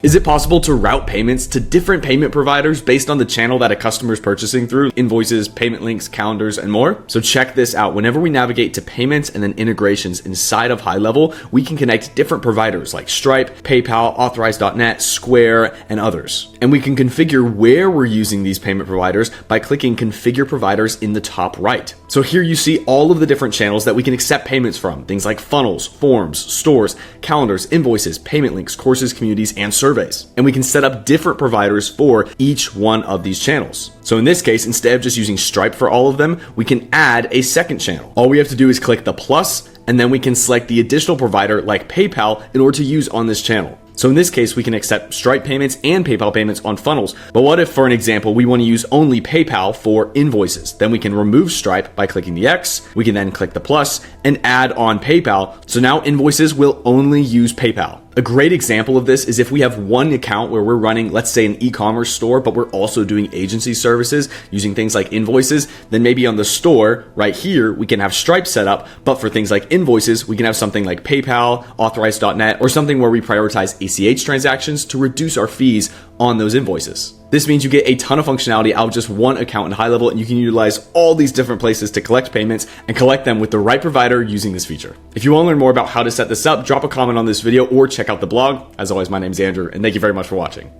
Is it possible to route payments to different payment providers based on the channel that a customer is purchasing through? Invoices, payment links, calendars, and more. So check this out. Whenever we navigate to payments and then integrations inside of GoHighLevel, we can connect different providers like Stripe, PayPal, Authorize.net, Square, and others. And we can configure where we're using these payment providers by clicking Configure Providers in the top right. So here you see all of the different channels that we can accept payments from. Things like funnels, forms, stores, calendars, invoices, payment links, courses, communities, and surveys. And we can set up different providers for each one of these channels. So in this case, instead of just using Stripe for all of them, we can add a second channel. All we have to do is click the plus, and then we can select the additional provider like PayPal in order to use on this channel. So in this case, we can accept Stripe payments and PayPal payments on funnels. But what if, for an example, we want to use only PayPal for invoices? Then we can remove Stripe by clicking the X. We can then click the plus and add on PayPal. So now invoices will only use PayPal. A great example of this is if we have one account where we're running, let's say, an e-commerce store, but we're also doing agency services using things like invoices, then maybe on the store right here, we can have Stripe set up, but for things like invoices, we can have something like PayPal, Authorize.net, or something where we prioritize ACH transactions to reduce our fees on those invoices. This means you get a ton of functionality out of just one account in GoHighLevel, and you can utilize all these different places to collect payments and collect them with the right provider using this feature. If you want to learn more about how to set this up, drop a comment on this video or check out the blog. As always, my name's Andrew, and thank you very much for watching.